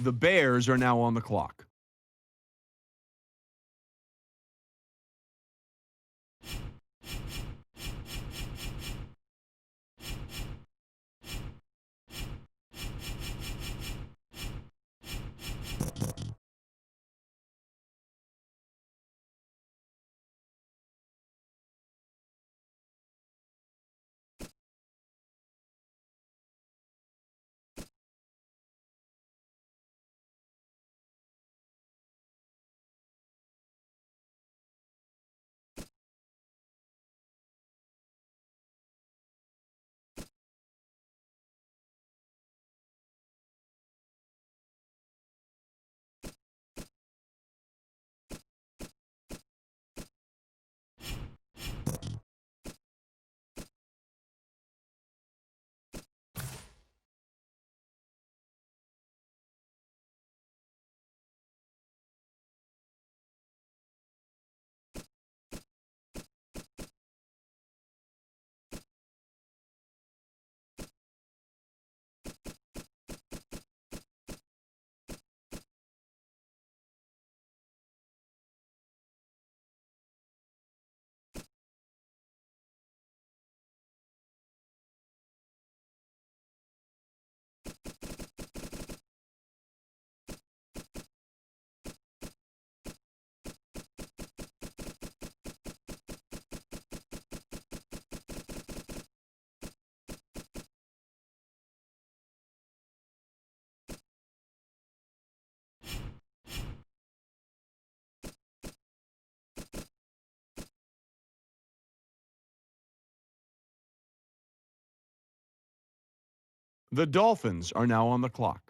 The Bears are now on the clock. The Dolphins are now on the clock.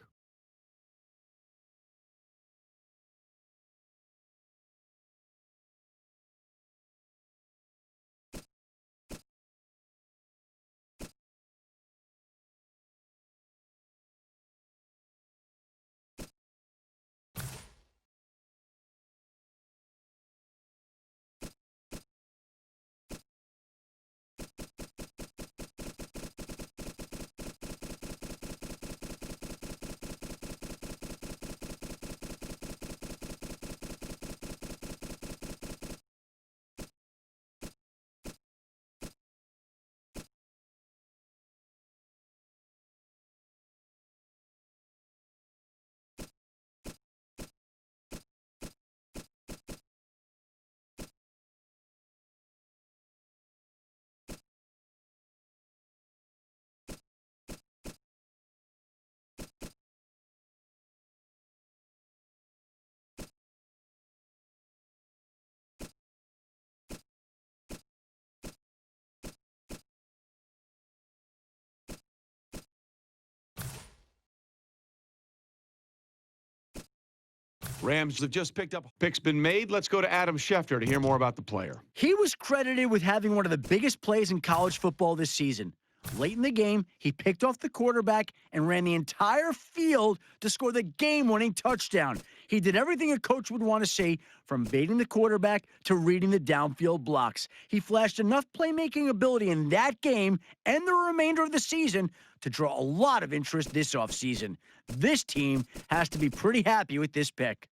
Rams have just picked up. Pick's been made. Let's go to Adam Schefter to hear more about the player. He was credited with having one of the biggest plays in college football this season. Late in the game, he picked off the quarterback and ran the entire field to score the game-winning touchdown. He did everything a coach would want to see, from baiting the quarterback to reading the downfield blocks. He flashed enough playmaking ability in that game and the remainder of the season to draw a lot of interest this offseason. This team has to be pretty happy with this pick.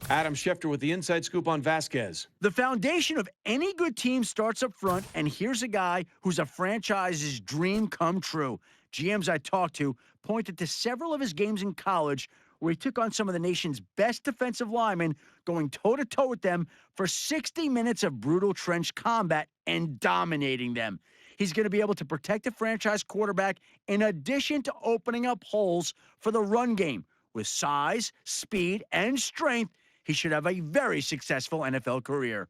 Adam Schefter with the inside scoop on Vasquez. The foundation of any good team starts up front, and here's a guy who's a franchise's dream come true. GMs I talked to pointed to several of his games in college where he took on some of the nation's best defensive linemen, going toe-to-toe with them for 60 minutes of brutal trench combat and dominating them. He's going to be able to protect a franchise quarterback in addition to opening up holes for the run game. With size, speed, and strength, he should have a very successful NFL career.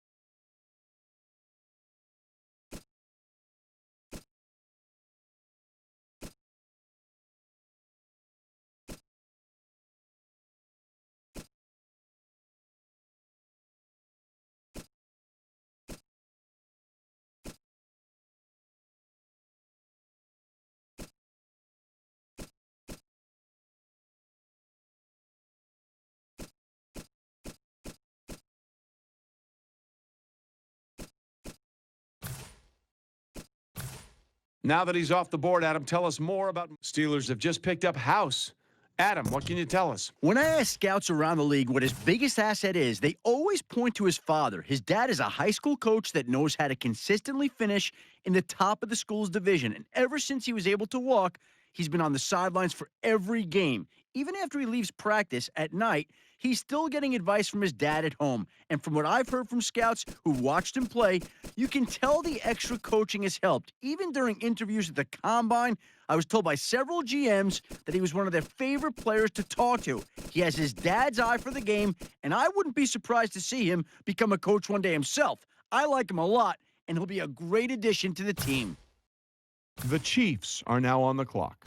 Now that he's off the board, Adam, tell us more about Steelers have just picked up House. Adam, what can you tell us? When I ask scouts around the league what his biggest asset is, they always point to his father. His dad is a high school coach that knows how to consistently finish in the top of the school's division. And ever since he was able to walk, he's been on the sidelines for every game. Even after he leaves practice at night, he's still getting advice from his dad at home. And from what I've heard from scouts who watched him play, you can tell the extra coaching has helped. Even during interviews at the Combine, I was told by several GMs that he was one of their favorite players to talk to. He has his dad's eye for the game, and I wouldn't be surprised to see him become a coach one day himself. I like him a lot, and he'll be a great addition to the team. The Chiefs are now on the clock.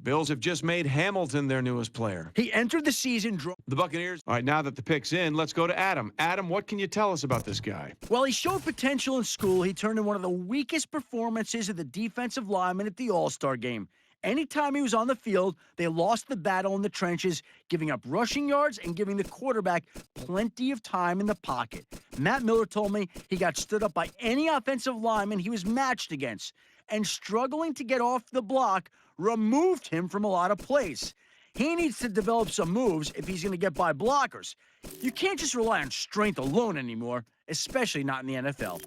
Bills have just made Hamilton their newest player. He entered the season. The Buccaneers. All right, now that the pick's in, let's go to Adam. Adam, what can you tell us about this guy? While he showed potential in school, he turned in one of the weakest performances of the defensive linemen at the All-Star game. Anytime he was on the field, they lost the battle in the trenches, giving up rushing yards and giving the quarterback plenty of time in the pocket. Matt Miller told me he got stood up by any offensive lineman he was matched against, and struggling to get off the block removed him from a lot of plays. He needs to develop some moves if he's going to get by blockers. You can't just rely on strength alone anymore, especially not in the NFL.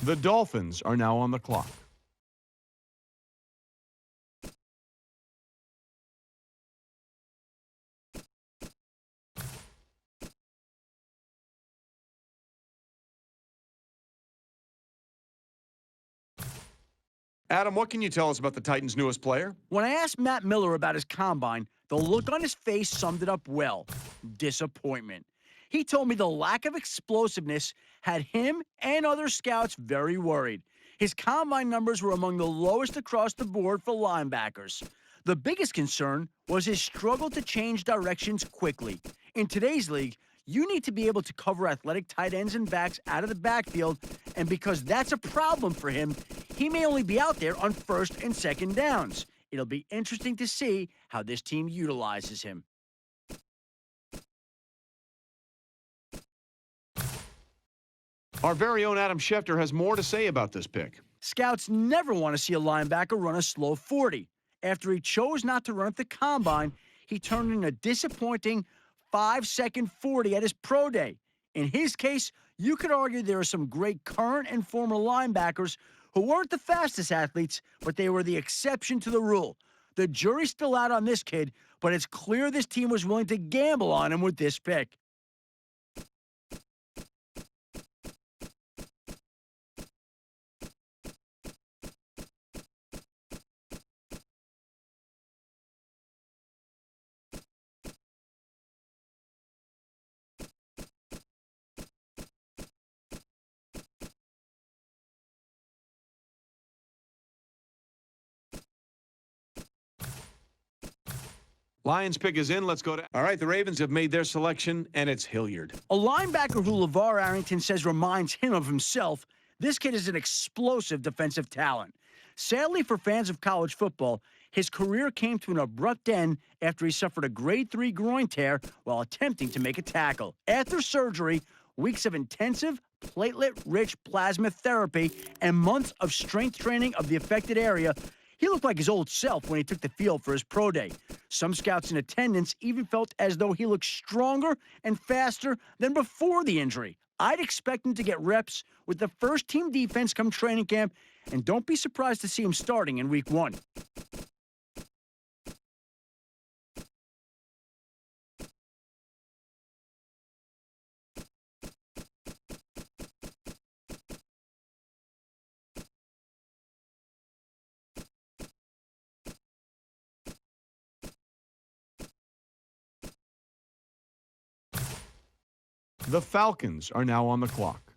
The Dolphins are now on the clock. Adam, what can you tell us about the Titans' newest player? When I asked Matt Miller about his combine, the look on his face summed it up well: disappointment. He told me the lack of explosiveness had him and other scouts very worried. His combine numbers were among the lowest across the board for linebackers. The biggest concern was his struggle to change directions quickly. In today's league, you need to be able to cover athletic tight ends and backs out of the backfield, and because that's a problem for him, he may only be out there on first and second downs. It'll be interesting to see how this team utilizes him. Our very own Adam Schefter has more to say about this pick. Scouts never want to see a linebacker run a slow 40. After he chose not to run at the Combine, he turned in a disappointing 5-second 40 at his pro day. In his case, you could argue there are some great current and former linebackers who weren't the fastest athletes, but they were the exception to the rule. The jury's still out on this kid, but it's clear this team was willing to gamble on him with this pick. Lions pick is in. Let's go to... All right, the Ravens have made their selection, and it's Hilliard. A linebacker who LeVar Arrington says reminds him of himself. This kid is an explosive defensive talent. Sadly for fans of college football, his career came to an abrupt end after he suffered a grade 3 groin tear while attempting to make a tackle. After surgery, weeks of intensive, platelet-rich plasma therapy, and months of strength training of the affected area, he looked like his old self when he took the field for his pro day. Some scouts in attendance even felt as though he looked stronger and faster than before the injury. I'd expect him to get reps with the first-team defense come training camp, and don't be surprised to see him starting in Week 1. The Falcons are now on the clock.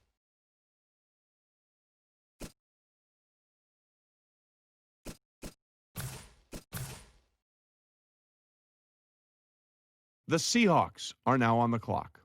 The Seahawks are now on the clock.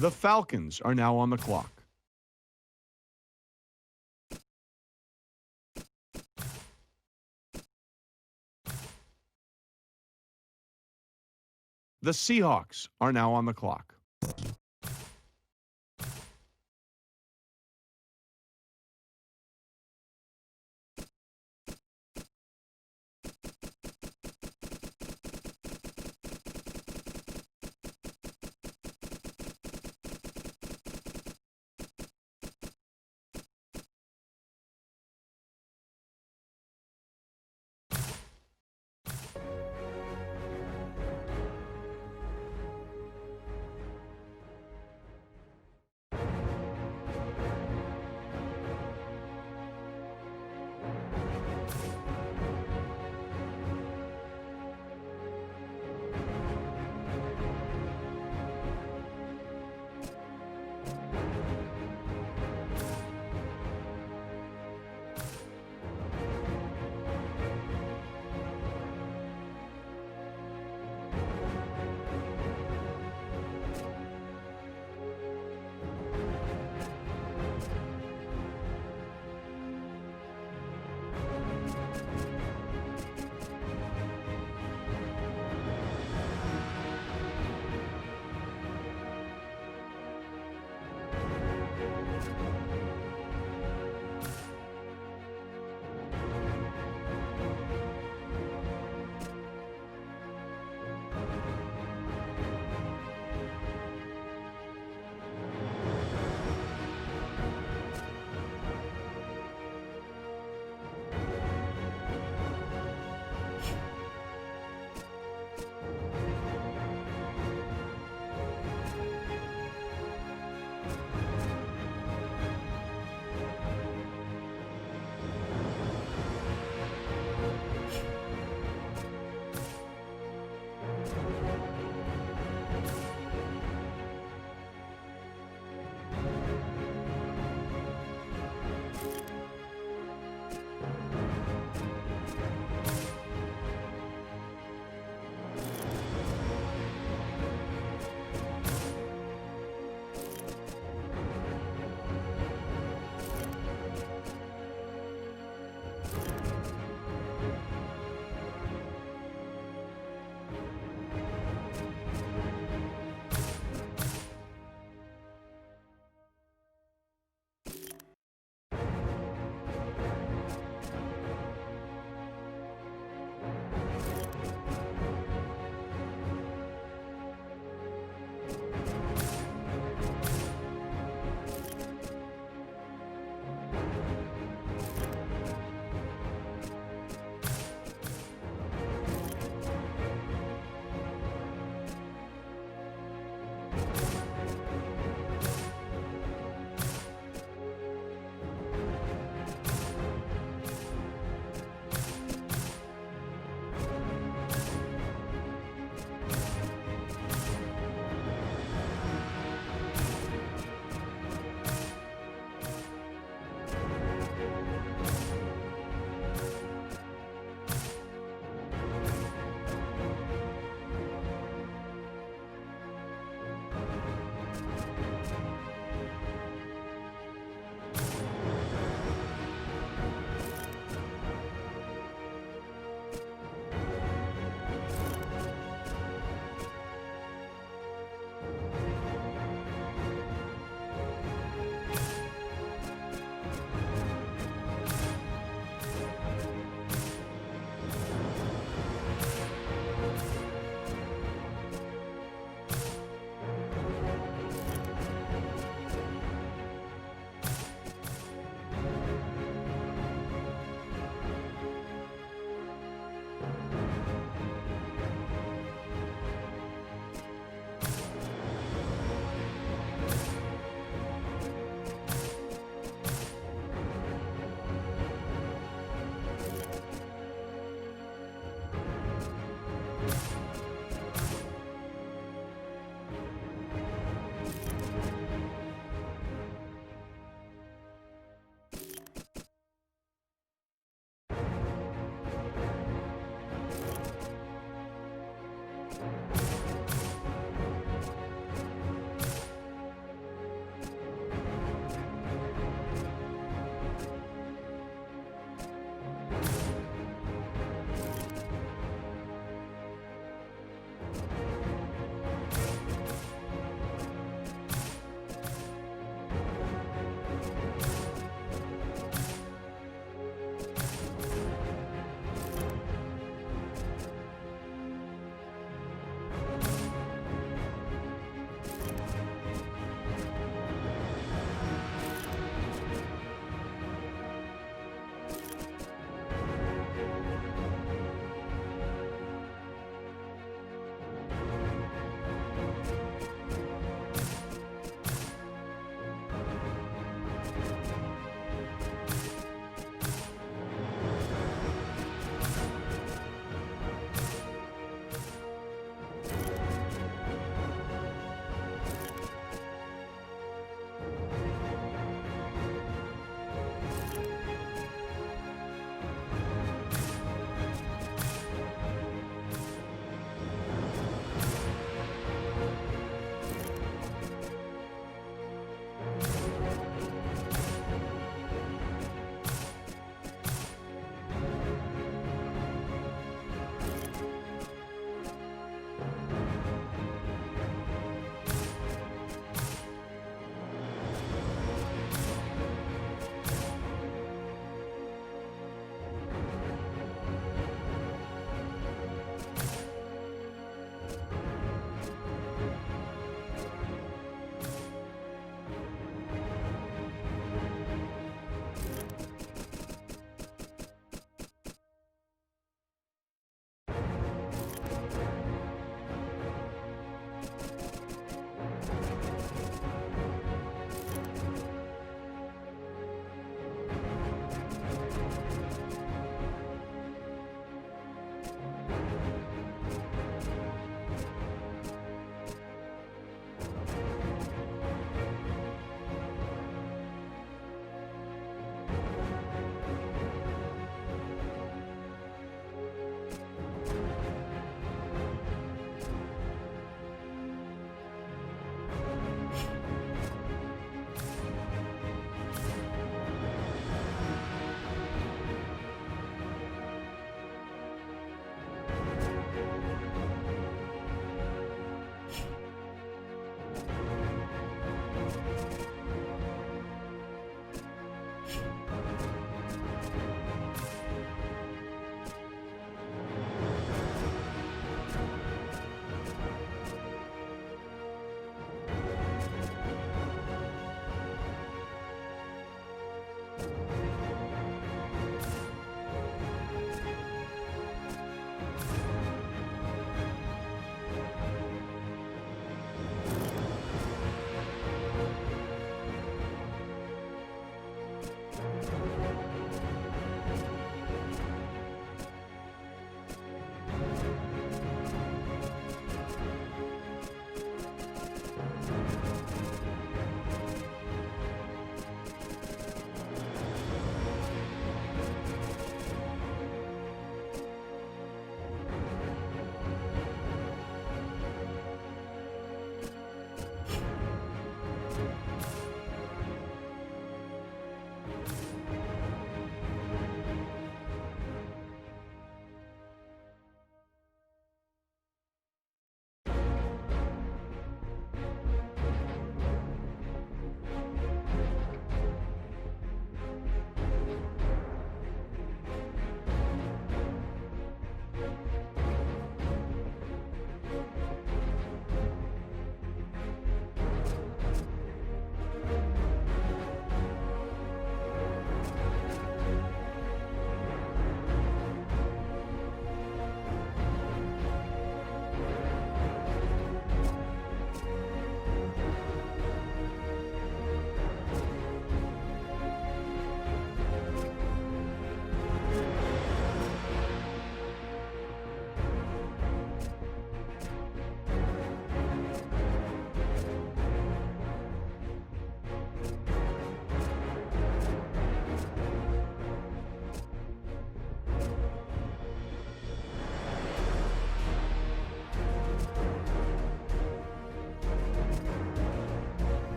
The Falcons are now on the clock. The Seahawks are now on the clock.